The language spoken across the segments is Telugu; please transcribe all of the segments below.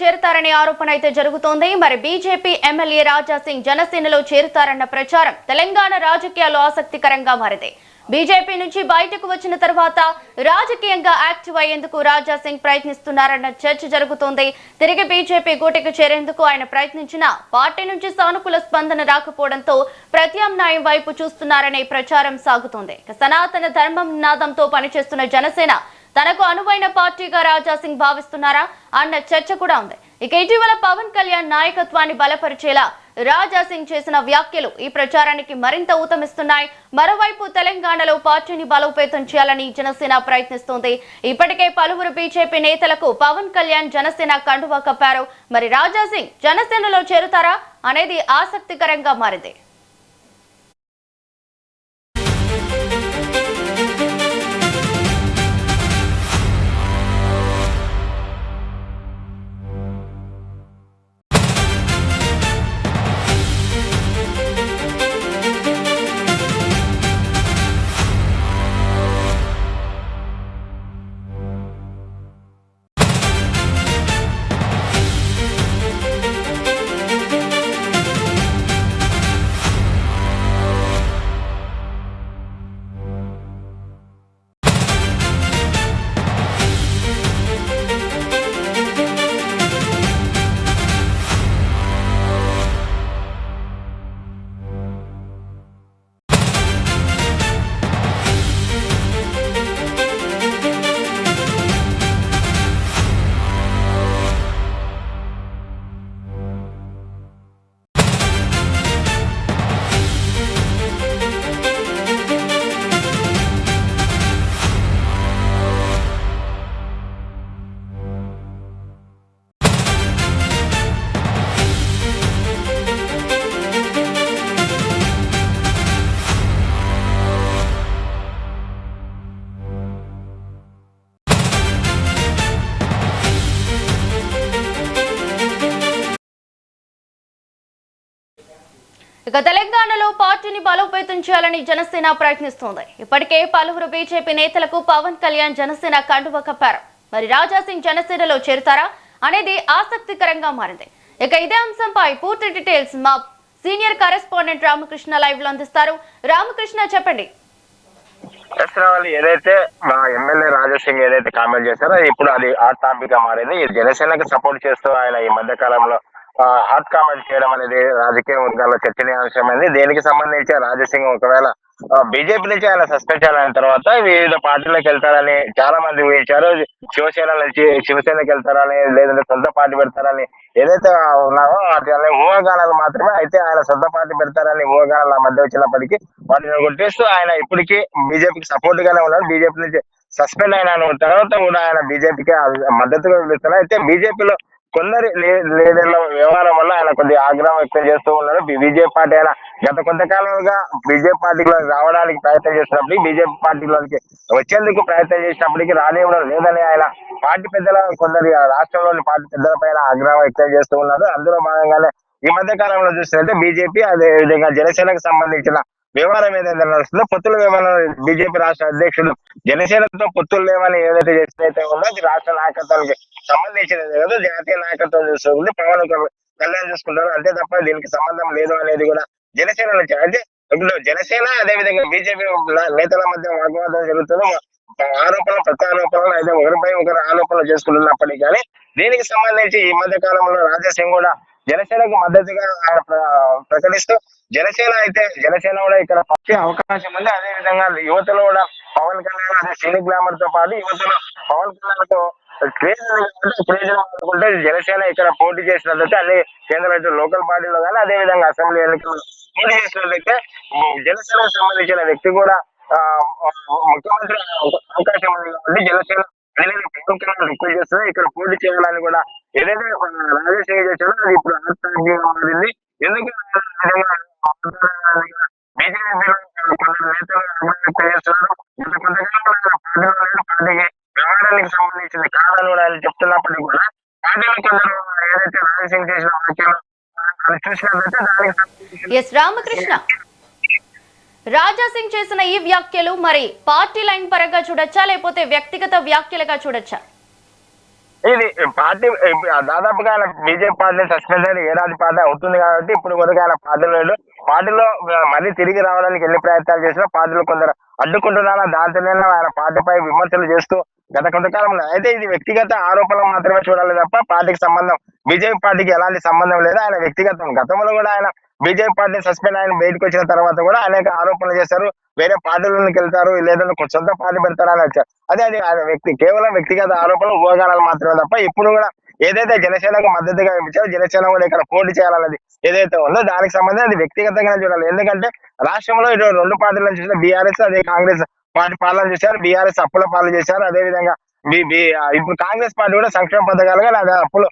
చేరతారనే ఆరోపణ అయితే జరుగుతోంది. మరి బీజేపీ ఎమ్మెల్యే రాజా సింగ్ జనసేనలో చేరతారన్న ప్రచారం తెలంగాణ రాజకీయాల్లో ఆసక్తికరంగా మారింది. బీజేపీ నుంచి బయటకు వచ్చిన తర్వాత రాజకీయంగా యాక్టివ్ అయ్యేందుకు రాజా సింగ్ ప్రయత్నిస్తున్నారన్న చర్చ జరుగుతోంది. తిరిగి బీజేపీ గూటికి చేరేందుకు ఆయన ప్రయత్నించినా పార్టీ నుంచి సానుకూల స్పందన రాకపోవడంతో ప్రత్యామ్నాయం వైపు చూస్తున్నారనే ప్రచారం సాగుతోంది. సనాతన ధర్మం నినాదంతో పనిచేస్తున్న జనసేన తనకు అనువైన పార్టీగా రాజా సింగ్ భావిస్తున్నారా అన్న చర్చ కూడా ఉంది. ఇక ఇటీవల పవన్ కళ్యాణ్ నాయకత్వాన్ని బలపరిచేలా రాజా సింగ్ చేసిన వ్యాఖ్యలు ఈ ప్రచారానికి మరింత ఊతమిస్తున్నాయి. మరోవైపు తెలంగాణలో పార్టీని బలోపేతం చేయాలని జనసేన ప్రయత్నిస్తోంది. ఇప్పటికే పలువురు బీజేపీ నేతలకు పవన్ కళ్యాణ్ జనసేన కండువా కప్పారు. మరి రాజా సింగ్ జనసేనలో చేరుతారా అనేది ఆసక్తికరంగా మారింది. ఇక తెలంగాణలో పార్టీని బలోపేతం చేయాలని జనసేన ప్రయత్నిస్తోంది. ఇప్పటికే పలువురు బీజేపీ నేతలకు పవన్ కళ్యాణ్ జనసేన కండువా కప్పారు. మరి రాజా సింగ్ జనసేనలో చేరుతారా అనేది ఆసక్తికరంగా మారింది. ఇక ఇదే అంశంపై పూర్తి డీటెయిల్స్ మా సీనియర్ కరెస్పాండెంట్ రామకృష్ణ లైవ్ లో అందిస్తారు. రామకృష్ణ, చెప్పండి. ఏదైతే మా ఎమ్మెల్యే రాజా సింగ్ ఏదైతే కామెంట్ చేశారో ఇప్పుడు అది హాట్ టాపిక్ గా మారింది. జనసేనకి సపోర్ట్ చేస్తూ ఆయన ఈ మధ్య కాలంలో హాట్ కామెంట్ చేయడం అనేది రాజకీయ వర్గాల్లో చర్చనీయాంశమైంది. దీనికి సంబంధించి రాజా సింగ్ ఒకవేళ బీజేపీ నుంచి ఆయన సస్పెండ్ చేయాలన్న తర్వాత వివిధ పార్టీలకు వెళ్తారని చాలా మంది ఊహించారు. శివసేన నుంచి శివసేనకి వెళ్తారని, లేదంటే సొంత పార్టీ పెడతారని ఏదైతే ఉన్నారో వాటి ఊహాగానాలు మాత్రమే. అయితే ఆయన సొంత పార్టీ పెడతారని ఊహాగానాలు ఆ మధ్య వచ్చినప్పటికీ వాటిని గుర్తిస్తూ ఆయన ఇప్పటికీ బీజేపీకి సపోర్ట్ గానే ఉన్నారు. బీజేపీ నుంచి సస్పెండ్ అయిన తర్వాత కూడా ఆయన బీజేపీకి మద్దతుగా పిలుస్తున్నారు. అయితే బీజేపీలో కొందరి లీడర్ల వ్యవహారం వల్ల ఆయన కొద్దిగా ఆగ్రహం వ్యక్తం చేస్తూ ఉన్నారు. బీజేపీ పార్టీ ఆయన గత కొంతకాలంగా బీజేపీ పార్టీలో రావడానికి ప్రయత్నం చేసినప్పటికీ, బీజేపీ పార్టీలోకి వచ్చేందుకు ప్రయత్నం చేసినప్పటికీ రానివ్వడం లేదని ఆయన పార్టీ పెద్దల కొందరి రాష్ట్రంలోని పార్టీ పెద్దల పైన ఆగ్రహం వ్యక్తం చేస్తూ ఉన్నారు. అందులో భాగంగానే ఈ మధ్య కాలంలో చూసినట్టే బీజేపీ అదే విధంగా జనసేనకు సంబంధించిన వ్యవహారం ఏదైతే నడుస్తుందో పొత్తుల వ్యవహారం బీజేపీ రాష్ట్ర అధ్యక్షుడు జనసేనతో పొత్తులు లేవని ఏదైతే చేసినైతే ఉందో అది రాష్ట్ర నాయకత్వానికి సంబంధించినది కదా, జాతీయ నాయకత్వం చూస్తుంది, పవన్ కళ్యాణ్ చూసుకుంటారు, అంతే తప్ప దీనికి సంబంధం లేదు అనేది కూడా జనసేన నుంచి. అయితే ఇప్పుడు జనసేన అదే విధంగా బీజేపీ నేతల మధ్య వాగ్వాదం జరుగుతుంది. ఆరోపణలు ప్రత్యారోపణలు అయితే ఒకరిపై ఒకరు ఆరోపణలు చేసుకుంటున్నప్పటికీ కానీ దీనికి సంబంధించి ఈ మధ్య కాలంలో రాజా సింగ్ కూడా జనసేనకు మద్దతుగా ప్రకటిస్తూ జనసేన కూడా ఇక్కడ వచ్చే అవకాశం ఉంది. అదే విధంగా యువతలో కూడా పవన్ కళ్యాణ్ అదే సినీ గ్లామర్ తో పాటు యువతలో పవన్ కళ్యాణ్ తో క్రేజ్ అనుకుంటే జనసేన ఇక్కడ పోటీ చేసినట్లయితే అన్ని కేంద్ర లోకల్ పార్టీలో కానీ అదే విధంగా అసెంబ్లీ ఎన్నికలు పోటీ చేసినట్లయితే జనసేనకు సంబంధించిన వ్యక్తి కూడా ముఖ్యమంత్రి అవకాశం ఉంది. కాబట్టి జనసేన పవన్ కళ్యాణ్ రిక్వెస్ట్ చేస్తుంది ఇక్కడ పోటీ చేయాలని కూడా ఏదైతే రాజా సింగ్ చేశారో అది ఇప్పుడు మారింది. ఎందుకు బీజేపీలో కొందరు నేతలు చేస్తున్నారు. పార్టీకి వ్యవహారానికి సంబంధించింది కాదని కూడా ఆయన చెప్తున్నప్పటికీ కూడా పార్టీలో కొందరు ఏదైతే రాజా సింగ్ చేసిన వ్యాఖ్యలు చూసినట్లయితే దానికి రామకృష్ణ, రాజా సింగ్ చేసిన ఈ వ్యాఖ్యలు మరి పార్టీ లైన్ పరంగా చూడొచ్చా లేకపోతే వ్యక్తిగత వ్యాఖ్యలుగా చూడొచ్చా? ఇది పార్టీ దాదాపుగా ఆయన బీజేపీ పార్టీ సస్పెండ్ అయిన ఏడాది పార్టీ అవుతుంది కాబట్టి ఇప్పుడు వరకు ఆయన పార్టీలో మళ్ళీ తిరిగి రావడానికి ఎన్ని ప్రయత్నాలు చేసినా పార్టీలో కొందరు అడ్డుకుంటున్నారా దాంతోనే ఆయన పార్టీపై విమర్శలు చేస్తూ గత కొంతకాలంలో అయితే ఇది వ్యక్తిగత ఆరోపణలు మాత్రమే చూడాలి తప్ప పార్టీకి సంబంధం బీజేపీ పార్టీకి ఎలాంటి సంబంధం లేదు. ఆయన వ్యక్తిగతం గతంలో కూడా ఆయన బీజేపీ పార్టీ సస్పెండ్ ఆయన బయటకు వచ్చిన తర్వాత కూడా అనేక ఆరోపణలు చేశారు. వేరే పార్టీలకు వెళ్తారు లేదంటే సొంత పార్టీ పెడతారు అని వచ్చారు. అదే అది ఆయన కేవలం వ్యక్తిగత ఆరోపణలు ఊహాగానాలు మాత్రమే తప్ప ఇప్పుడు కూడా ఏదైతే జనసేనకు మద్దతుగా ఇచ్చారో జనసేన కూడా ఇక్కడ పోటీ చేయాలన్నది ఏదైతే ఉందో దానికి సంబంధించి అది వ్యక్తిగతంగానే చూడాలి. ఎందుకంటే రాష్ట్రంలో ఇటు రెండు పార్టీలను చూసిన బీఆర్ఎస్ అదే కాంగ్రెస్ పార్టీ పాలన చేశారు. బీఆర్ఎస్ అప్పుల పాలన చేశారు. అదే విధంగా ఇప్పుడు కాంగ్రెస్ పార్టీ కూడా సంక్షేమ పథకాలుగా అదే అప్పులు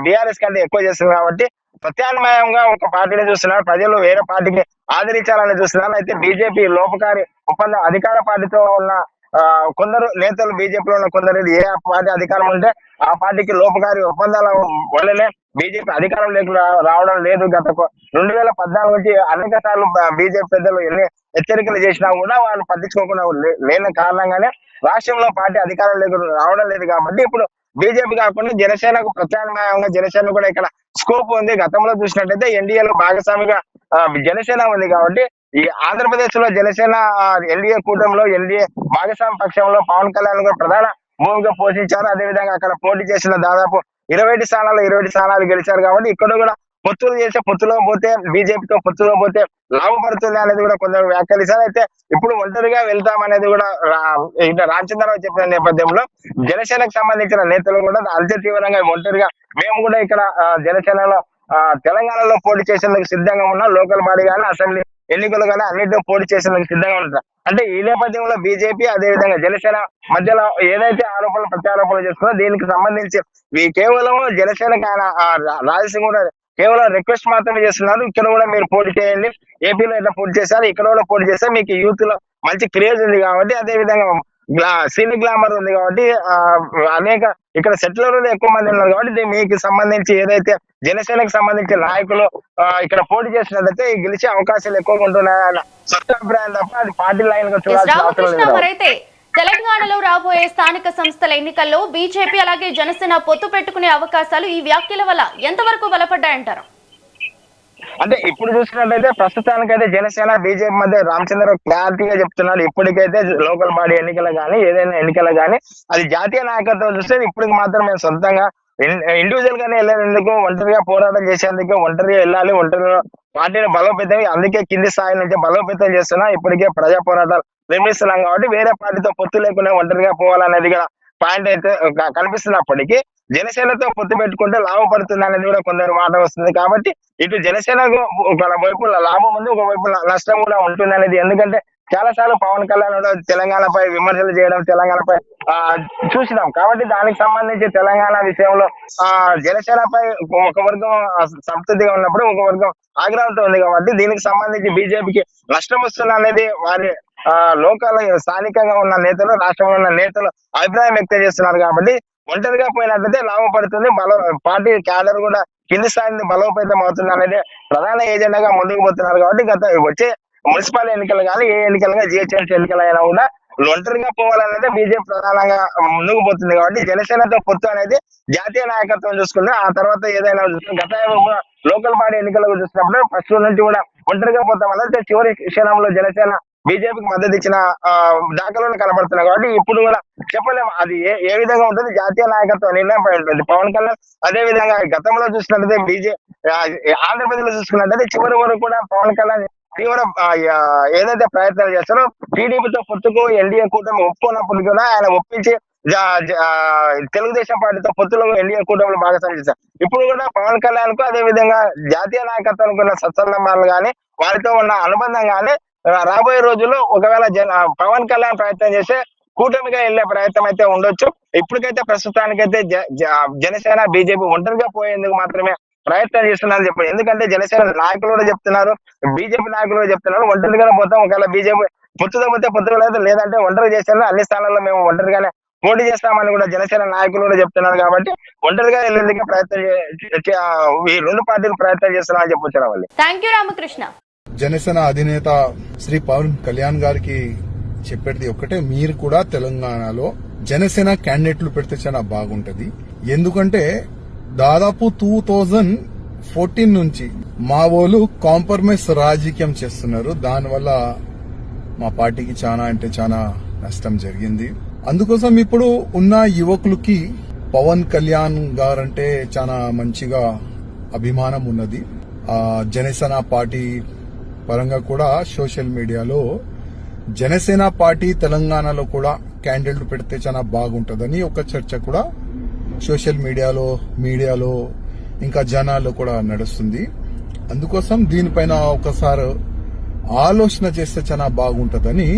బీఆర్ఎస్ కంటే ఎక్కువ చేస్తుంది కాబట్టి ప్రత్యామ్నాయంగా ఒక పార్టీని చూస్తున్నారు. ప్రజలు వేరే పార్టీకి ఆదరించాలని చూస్తున్నారు. అయితే బీజేపీ లోపకారి ఒప్పంద అధికార పార్టీతో ఉన్న కొందరు నేతలు బీజేపీలో ఉన్న కొందరు ఏ పార్టీ అధికారం ఉంటే ఆ పార్టీకి లోపకారి ఒప్పందాల వల్లనే బీజేపీ అధికారం లేకుండా రావడం లేదు. గత 2014 నుంచి అనేక సార్లు బీజేపీ పెద్దలు ఎన్ని హెచ్చరికలు చేసినా కూడా వాళ్ళు పట్టించుకోకుండా లేని కారణంగానే రాష్ట్రంలో పార్టీ అధికారం లేకుండా రావడం లేదు. కాబట్టి ఇప్పుడు బీజేపీ కాకుండా జనసేనకు ప్రత్యామ్నాయంగా జనసేన కూడా ఇక్కడ స్కోప్ ఉంది. గతంలో చూసినట్టయితే ఎన్డీఏలో భాగస్వామిగా జనసేన ఉంది కాబట్టి ఈ ఆంధ్రప్రదేశ్ లో జనసేన ఎన్డీఏ కూటమిలో ఎన్డీఏ భాగస్వామి పక్షంలో పవన్ కళ్యాణ్ కూడా ప్రధాన భూమిక పోషించారు. అదేవిధంగా అక్కడ పోటీ చేసిన దాదాపు 21 స్థానాలు గెలిచారు. కాబట్టి ఇక్కడ కూడా పొత్తులు చేసే పొత్తులో పోతే బీజేపీతో పొత్తులో పోతే లాభపడుతుంది అనేది కూడా కొందరు వ్యాఖ్యానిస్తారు. అయితే ఇప్పుడు ఒంటరిగా వెళ్తామనేది కూడా రామచంద్రరావు చెప్పిన నేపథ్యంలో జనసేనకు సంబంధించిన నేతలు కూడా అత్యంత తీవ్రంగా ఒంటరిగా మేము కూడా ఇక్కడ జనసేనలో తెలంగాణలో పోటీ చేసేందుకు సిద్ధంగా ఉన్నా లోకల్ బాడీ కానీ అసెంబ్లీ ఎన్నికలు కానీ అన్నింటిలో పోటీ చేసేందుకు సిద్ధంగా ఉంటారు. అంటే ఈ నేపథ్యంలో బీజేపీ అదేవిధంగా జనసేన మధ్యలో ఏదైతే ఆరోపణలు ప్రత్యారోపణలు చేస్తుందో దీనికి సంబంధించి కేవలం జనసేనకి ఆయన రాజసింగ్ కూడా కేవలం రిక్వెస్ట్ మాత్రమే చేస్తున్నారు. ఇక్కడ కూడా మీరు పోటీ చేయండి, ఏపీలో ఇట్లా పోటీ చేశారు, ఇక్కడ కూడా పోటీ చేస్తే మీకు యూత్ లో మంచి క్రేజ్ ఉంది కాబట్టి అదే విధంగా సినీ గ్లామర్ ఉంది కాబట్టి అనేక ఇక్కడ సెటిలర్లు ఎక్కువ మంది ఉన్నారు కాబట్టి మీకు సంబంధించి ఏదైతే జనసేనకు సంబంధించిన నాయకులు ఇక్కడ పోటీ చేసినట్లయితే గెలిచే అవకాశాలు ఎక్కువగా ఉంటున్నాయన్న సొంత అభిప్రాయం తప్ప అది పార్టీ లైన్ గా చూడాల్సిన అవసరం లేదు. తెలంగాణలో రాబోయే స్థానిక సంస్థల ఎన్నికల్లో బీజేపీ అలాగే జనసేన పొత్తు పెట్టుకునే అవకాశాలు ఈ వ్యాఖ్యల వల్ల ఎంతవరకు బలపడ్డాయంటారు? అంటే ఇప్పుడు చూసినట్లయితే ప్రస్తుతానికైతే జనసేన బీజేపీ మధ్య రామచంద్రరావు క్లారిటీగా చెప్తున్నాడు. ఇప్పటికైతే లోకల్ బాడీ ఎన్నికలు కానీ ఏదైనా ఎన్నికలు కానీ అది జాతీయ నాయకత్వం చూస్తే ఇప్పటికి మాత్రం మేము సొంతంగా ఇండివిజువల్ గానే వెళ్ళేందుకు ఒంటరిగా పోరాటం చేసేందుకు ఒంటరిగా వెళ్ళాలి, ఒంటరిగా పార్టీని బలోపేతం అందుకే కింది స్థాయి నుంచి బలోపేతం చేస్తున్నా ఇప్పటికే ప్రజా పోరాటాలు నిర్మిస్తున్నాం కాబట్టి వేరే పార్టీతో పొత్తు లేకుండా ఒంటరిగా పోవాలనేది కూడా పాయింట్ అయితే కనిపిస్తున్నప్పటికీ జనసేనతో పొత్తు పెట్టుకుంటే లాభపడుతుంది అనేది కూడా కొందరు మాట వస్తుంది. కాబట్టి ఇటు జనసేనకు ఒక వైపు లాభం ఉంది, ఒక వైపు నష్టం కూడా ఉంటుంది అనేది. ఎందుకంటే చాలా సార్లు పవన్ కళ్యాణ్ తెలంగాణపై విమర్శలు చేయడం తెలంగాణపై చూసినాం కాబట్టి దానికి సంబంధించి తెలంగాణ విషయంలో జనసేనపై ఒక వర్గం సంతృప్తిగా ఉన్నప్పుడు ఒక వర్గం ఆగ్రహంతో ఉంది కాబట్టి దీనికి సంబంధించి బీజేపీకి నష్టం వస్తుంది అనేది వారి లోకల్ స్థానికంగా ఉన్న నేతలు రాష్ట్రంలో ఉన్న నేతలు అభిప్రాయం వ్యక్తం చేస్తున్నారు. కాబట్టి ఒంటరిగా పోయినట్లయితే లాభపడుతుంది, పార్టీ క్యాడర్ కూడా కింది స్థాయిని బలోపేతం అవుతుంది అనేది ప్రధాన ఏజెండాగా ముందుకు పోతున్నారు. కాబట్టి వచ్చే మున్సిపల్ ఎన్నికలు కానీ ఏ ఎన్నికలు కానీ జిహెచ్ఎంసీ ఎన్నికలు అయినా కూడా ఒంటరిగా పోవాలనేది బీజేపీ ప్రధానంగా ముందుకు పోతుంది. కాబట్టి జనసేనతో పొత్తు అనేది జాతీయ నాయకత్వం చూసుకుంటే ఆ తర్వాత ఏదైనా గత లోకల్ బాడీ ఎన్నికలకు చూసినప్పుడు ఫస్ట్ నుంచి కూడా ఒంటరిగా పోతాం అనేది చివరి క్షణంలో జనసేన బీజేపీకి మద్దతు ఇచ్చిన దాఖలు కనబడుతున్నాయి. కాబట్టి ఇప్పుడు కూడా చెప్పలేము అది ఏ విధంగా ఉంటుంది. జాతీయ నాయకత్వం నిర్ణయం పై ఉంటుంది. పవన్ కళ్యాణ్ అదే విధంగా గతంలో చూసినట్లయితే ఆంధ్రప్రదేశ్ లో చూసుకున్నట్లయితే చివరి వరకు కూడా పవన్ కళ్యాణ్ తీవ్ర ఏదైతే ప్రయత్నాలు చేస్తారో టీడీపీతో పొత్తుకు ఎన్డీఏ కూటమి ఒప్పుకున్నప్పుడు కూడా ఆయన ఒప్పించి తెలుగుదేశం పార్టీతో పొత్తులో ఎన్డీఏ కూటమిలో భాగస్వామ్యం చేశారు. ఇప్పుడు కూడా పవన్ కళ్యాణ్ కు అదే విధంగా జాతీయ నాయకత్వానికి ఉన్న సత్సంబంధాలు కానీ వారితో ఉన్న అనుబంధం కానీ రాబోయే రోజుల్లో ఒకవేళ పవన్ కళ్యాణ్ ప్రయత్నం చేస్తే కూటమిగా వెళ్లే ప్రయత్నం అయితే ఉండొచ్చు. ఇప్పటికైతే ప్రస్తుతానికైతే జనసేన బీజేపీ ఒంటరిగా పోయేందుకు మాత్రమే ప్రయత్నం చేస్తున్నారని చెప్పారు. ఎందుకంటే జనసేన నాయకులు కూడా చెప్తున్నారు, బీజేపీ నాయకులు కూడా చెప్తున్నారు ఒంటరిగానే పోతాం, ఒకవేళ బీజేపీ పొత్తుతో పోతే పొత్తుగా లేదు, లేదంటే ఒంటరి చేస్తాను అన్ని స్థానాల్లో మేము ఒంటరిగానే పోటీ చేస్తామని కూడా జనసేన నాయకులు కూడా చెప్తున్నారు. కాబట్టి ఒంటరిగా వెళ్ళేందుకే ప్రయత్నం ఈ రెండు పార్టీలు ప్రయత్నం చేస్తున్నారని చెప్పొచ్చు. రావాలి. Thank you Ramakrishna. జనసేన అధినేత శ్రీ పవన్ కళ్యాణ్ గారికి చెప్పేది ఒక్కటే, మీరు కూడా తెలంగాణలో జనసేన క్యాండిడేట్లు పెడితే చాలా బాగుంటది. ఎందుకంటే దాదాపు 2014 నుంచి మా వాళ్ళు కాంప్రమైజ్ రాజకీయం చేస్తున్నారు. దానివల్ల మా పార్టీకి చాలా అంటే చాలా నష్టం జరిగింది. అందుకోసం ఇప్పుడు ఉన్న యువకులకి పవన్ కళ్యాణ్ గారంటే చాలా మంచిగా అభిమానం ఉన్నది. జనసేన పార్టీ పరంగా కూడా సోషల్ మీడియాలో జనసేన పార్టీ తెలంగాణలో కూడా క్యాండిడేట్లు పెడితే చాలా బాగుంటుందని ఒక చర్చ కూడా సోషల్ మీడియాలో ఇంకా జనాల్లో కూడా నడుస్తుంది. అందుకోసం దీనిపైన ఒకసారి ఆలోచన చేస్తే చాలా బాగుంటుందని